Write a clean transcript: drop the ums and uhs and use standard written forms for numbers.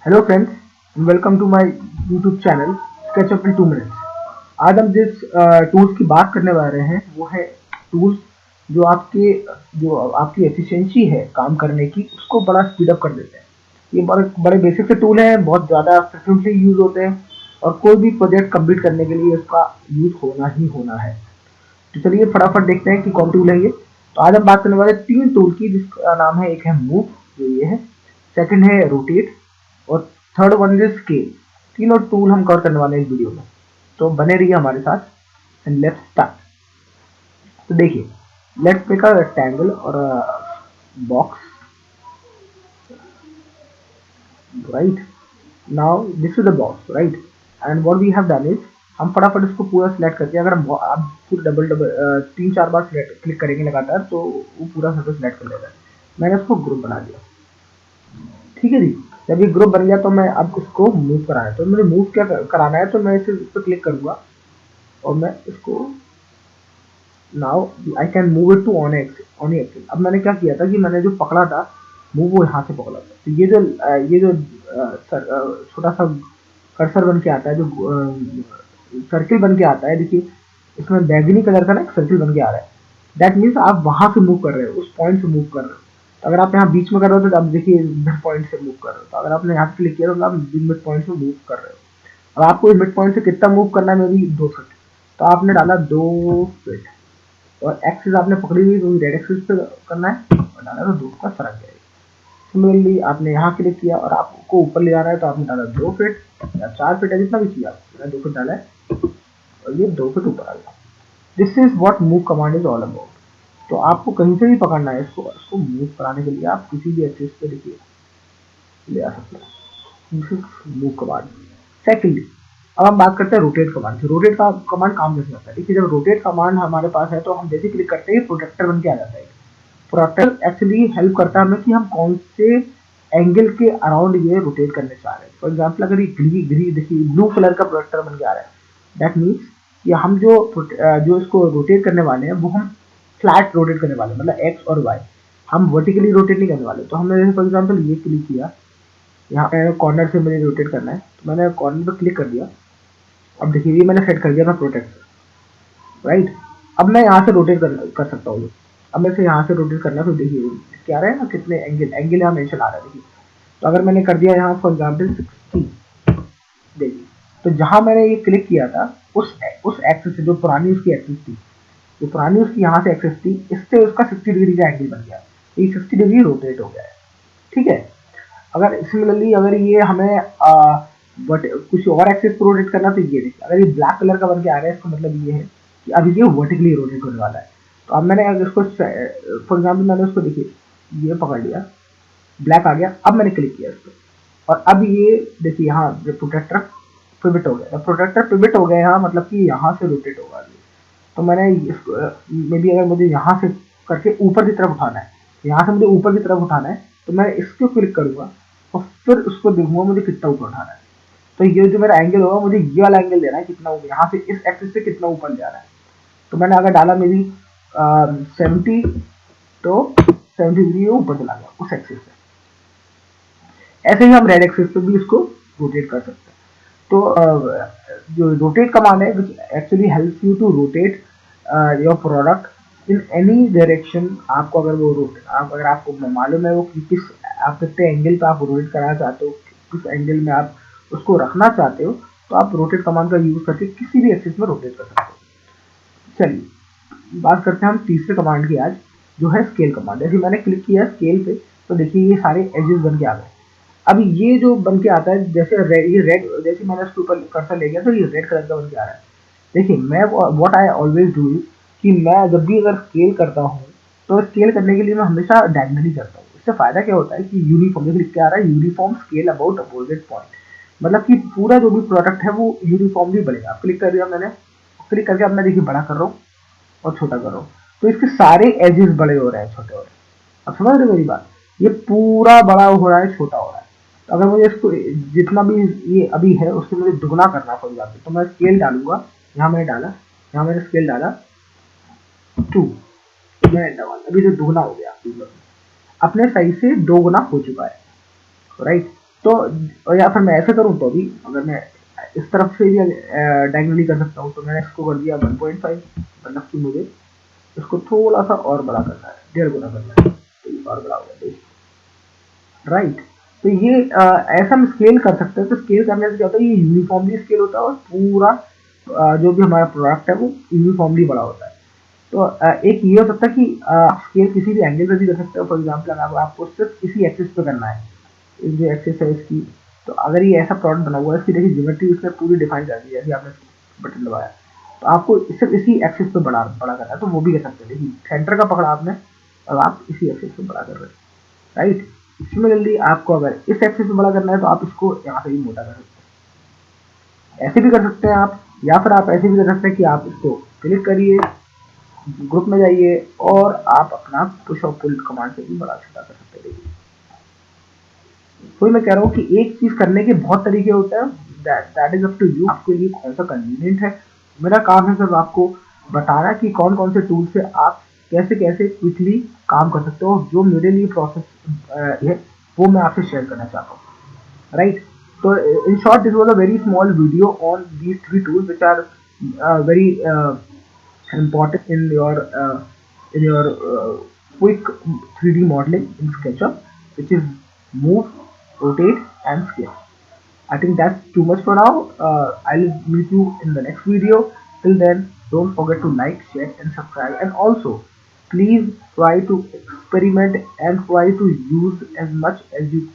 Hello friends, welcome to my YouTube channel SketchUp in 2 minutes. आज हम जिस tools की बात करने वाले हैं वो है टूल्स जो आपकी एफिशिएंसी है काम करने की उसको बड़ा स्पीड अप कर देते हैं। ये बड़े बड़े बेसिक से टूल हैं, बहुत ज़्यादा फ्रिक्वेंटली यूज होते हैं और कोई भी प्रोजेक्ट कंप्लीट करने के लिए इसका यूज होना ही होना है। तो चलिए फटाफट देखते हैं कि कौन टूल है ये। तो आज हम बात करने वाले 3 टूल की, जिसका नाम है, एक है मूव जो ये है, सेकंड है रोटेट और थर्ड वन इज स्केल। तीनों टूल हम कवर करने वाले हैं इस वीडियो में, तो बने रहिए हमारे साथ एंड लेट्स स्टार्ट। तो देखिए, लेट्स मेक अ रेक्टेंगल और box, right. Now this is the box, right. And what we have done is, हम फटाफट इसको पूरा सिलेक्ट करके, अगर आप पूरे डबल डबल 3-4 बार क्लिक करेंगे लगातार तो वो पूरा सर्कल सिलेक्ट कर लेगा। मैंने इसको ग्रुप बना दिया, ठीक है जी। जब ये ग्रुप बन गया तो मैं अब इसको मूव कराना है, तो मुझे मूव क्या कराना है, तो मैं इस पर क्लिक करूंगा और मैं इसको, now I can move it to on axis. अब मैंने क्या किया था कि मैंने जो पकड़ा था मूव, वो यहाँ से पकड़ा था। तो ये जो छोटा सा कर्सर बन के आता है, जो सर्किल बन के आता है, देखिए इसमें बैगनी कलर का ना एक सर्किल बन के आ रहा है। दैट मीन्स आप वहां से मूव कर रहे हो, उस पॉइंट से मूव कर रहे हो। तो अगर आप यहाँ बीच में कर रहे हो तो आप देखिए मिड पॉइंट से मूव कर रहे हो। तो अगर आपने यहाँ पे क्लिक किया तो आप मिड पॉइंट से मूव कर रहे हो। अब आपको मिड पॉइंट से कितना मूव करना है, मेरी 2 फीट। तो आपने डाला 2 फीट और एक्सिस आपने पकड़ी हुई तो रेड एक्सिस पे करना है और डाला तो 2 का सरक जाएगा। सिमिलरली आपने यहाँ क्लिक किया और आपको ऊपर ले जाना है तो आपने डाला 2 फीट या 4 फीट है, जितना भी चाहिए आपको। मैंने 2 फीट डाला है और ये 2 फीट ऊपर आ गया। This is what move command is all about. तो आपको कहीं से भी पकड़ना है इसको मूव कराने के लिए आप किसी भी एक्सिस पे देखिए ले आ सकते हैं। This is move command. Secondly, अब हम बात करते हैं रोटेट कमांड की। रोटेट का कमांड काम कैसे करता है, देखिए जब रोटेट कमांड हमारे पास है तो हम जैसे क्लिक करते हैं प्रोटेक्टर बन के आ जाता है। प्रोटेक्टर एक्चुअली हेल्प करता है हमें कि हम कौन से एंगल के अराउंड ये रोटेट करने चाह रहे हैं। फॉर एग्जाम्पल, अगर ये ग्री ग्री देखिए ब्लू कलर का प्रोटेक्टर बन के आ रहा है, दैट मीन्स कि हम जो इसको रोटेट करने वाले हैं वो हम फ्लैट रोटेट करने वाले हैं, मतलब एक्स और वाई। हम वर्टिकली रोटेट नहीं करने वाले। तो हमने जैसे फॉर एग्जाम्पल ये क्लिक किया, यहाँ पे कॉर्नर से मुझे रोटेट करना है तो मैंने कॉर्नर पर क्लिक कर दिया। अब देखिए ये मैंने सेट कर दिया था प्रोटेक्टर, राइट। अब मैं यहाँ से रोटेट कर सकता हूँ। अब मैं से यहाँ से रोटेट करना है तो देखिए क्या रहा है ना, कितने एंगल यहाँ मेंशन आ रहा है, देखिए। तो अगर मैंने कर दिया यहाँ फॉर एग्जाम्पल 60, देखिए तो जहाँ मैंने ये क्लिक किया था उस एक्सिस से, जो पुरानी उसकी एक्सिस थी, जो पुरानी उसकी यहाँ से एक्सिस थी, इससे उसका 60 डिग्री का एंगल बन गया। ये 60 डिग्री रोटेट हो गया है, ठीक है। अगर सिमिलरली अगर ये हमें बट कुछ और एक्सिस पर रोटेट करना, तो ये देखिए अगर ये ब्लैक कलर का बन के आ रहा है, इसका मतलब ये है कि अभी ये वर्टिकली रोटेट होने वाला है। तो अब मैंने अगर इसको फॉर एग्जाम्पल मैंने उसको देखिए ये पकड़ लिया, ब्लैक आ गया। अब मैंने क्लिक किया इस पर और अब ये देखिए यहाँ प्रोटेक्टर पिवट हो गया। प्रोटेक्टर पिवट हो गया यहाँ, मतलब कि यहाँ से रोटेट होगा ये। तो मैंने इसको मे बी अगर मुझे यहाँ से करके ऊपर की तरफ उठाना है, यहाँ से मुझे ऊपर की तरफ उठाना है, तो मैं इसको क्लिक करूंगा और फिर उसको देखूंगा मुझे कितना ऊपर उठाना है। तो ये जो मेरा एंगल होगा, मुझे ये वाला एंगल देना है, कितना ऊपर, यहाँ से इस एक्सिस से कितना ऊपर जा रहा है। तो मैंने अगर डाला मे बी 70, तो 70 डिग्री ऊपर चला गया उस एक्सिस से। ऐसे ही हम रेड एक्सिस पे भी इसको रोटेट कर सकते हैं। तो जो रोटेट कमांड है, which actually help you to rotate your product in any direction. आपको अगर वो अगर आपको मालूम है वो किस, आप कितने एंगल पे आप रोटेट कराना चाहते हो, किस एंगल में आप उसको रखना चाहते हो, तो आप रोटेट कमांड का यूज करके किसी भी एक्सिस में रोटेट कर सकते हो। चलिए बात करते हैं हम तीसरे कमांड की आज, जो है स्केल कमांड। जैसे मैंने क्लिक किया स्केल पे तो देखिए ये सारे एजेस बन के आ गए। अब ये जो बन के आता है, जैसे ये रेड, जैसे मैंने उसके ऊपर कर्सर ले गया तो ये रेड कलर का बन के आ रहा है। देखिए मैं व्हाट आई ऑलवेज डू कि मैं जब भी अगर स्केल करता हूँ तो स्केल करने के लिए मैं हमेशा डायगनली करता हूँ। इससे फायदा क्या होता है कि यूनिफॉर्म, जैसे लिख के आ रहा है uniform scale about opposite point, मतलब कि पूरा जो भी प्रोडक्ट है वो यूनिफॉर्मली बढ़ेगा। क्लिक कर दिया मैंने, क्लिक करके अब मैं देखिए बड़ा कर रहा हूँ और छोटा कर रहा हूँ, तो इसके सारे एजेस बड़े हो रहे हैं, छोटे हो रहे हैं। अब समझ रहे मेरी बात, ये पूरा बड़ा हो रहा है, छोटा हो रहा है। तो अगर मुझे इसको जितना भी ये अभी है उससे मुझे दुगना करना फॉर एग्जाम्पल, तो मैं स्केल डालूंगा। यहाँ मैंने डाला, यहाँ मैंने स्केल डाला 2, तो मैं एंटर मारा, अभी जो दुगना हो गया, अपने सही से 2 गुना हो चुका है, राइट। तो या फिर मैं ऐसे करूँ तो भी अगर मैं इस तरफ से भी डायगनली कर सकता हूँ, तो मैंने इसको कर दिया 1.5, मतलब कि मुझे इसको थोड़ा सा और बड़ा करना है, 1.5 गुना करना है, तो ये और बड़ा हो गया, राइट। तो ये ऐसा हम स्केल कर सकते हैं। तो स्केल करने से क्या होता है, ये यूनिफॉर्मली स्केल होता है और पूरा जो भी हमारा प्रोडक्ट है वो यूनिफॉर्मली बड़ा होता है। तो एक ये हो सकता है कि स्केल किसी भी एंगल पे भी कर सकते हो। फॉर एग्जाम्पल अगर आपको सिर्फ इसी एक्सिस पे करना है, इस जो एक्सिस है इसकी, तो अगर ये ऐसा प्रोडक्ट बना हुआ है, इसकी देखिए ज्योमेट्री उसने पूरी डिफाइन कर दी है, जैसे आपने बटन दबाया, तो आपको सिर्फ इसी एक्सिस पे बड़ा बड़ा करना है, तो वो भी कर सकते हैं। देखिए सेंटर का पकड़ा आपने, अब आप इसी एक्सिस पे बड़ा कर रहे हैं, राइट। सिमिलरली आपको अगर इस एक्सिस पे बड़ा करना है, तो आप इसको यहाँ से भी मोटा कर सकते हैं, ऐसे भी कर सकते हैं आप, या फिर आप ऐसे भी कर सकते हैं कि आप इसको क्लिक करिए, ग्रुप में जाइए और आप अपना पुश और पुल कमांड से भी बड़ा छोटा कर सकते हैं। देखिए वही मैं कह रहा हूँ कि एक चीज करने के बहुत तरीके होते हैं, that is up to you, आपके लिए कौन सा कन्वीनियंट है। मेरा काम है सिर्फ आपको बताना कि कौन कौन से टूल से आप कैसे कैसे क्विकली काम कर सकते हो। जो मेरे लिए प्रोसेस है वो मैं आपसे शेयर करना चाहता हूँ, राइट। तो in short this was a very small video on these three tools which are very important in your quick 3D modeling in SketchUp, which is move, rotate, and scale. I think that's too much for now. I'll meet you in the next video. Till then, don't forget to like, share, and subscribe. And also, please try to experiment and try to use as much as you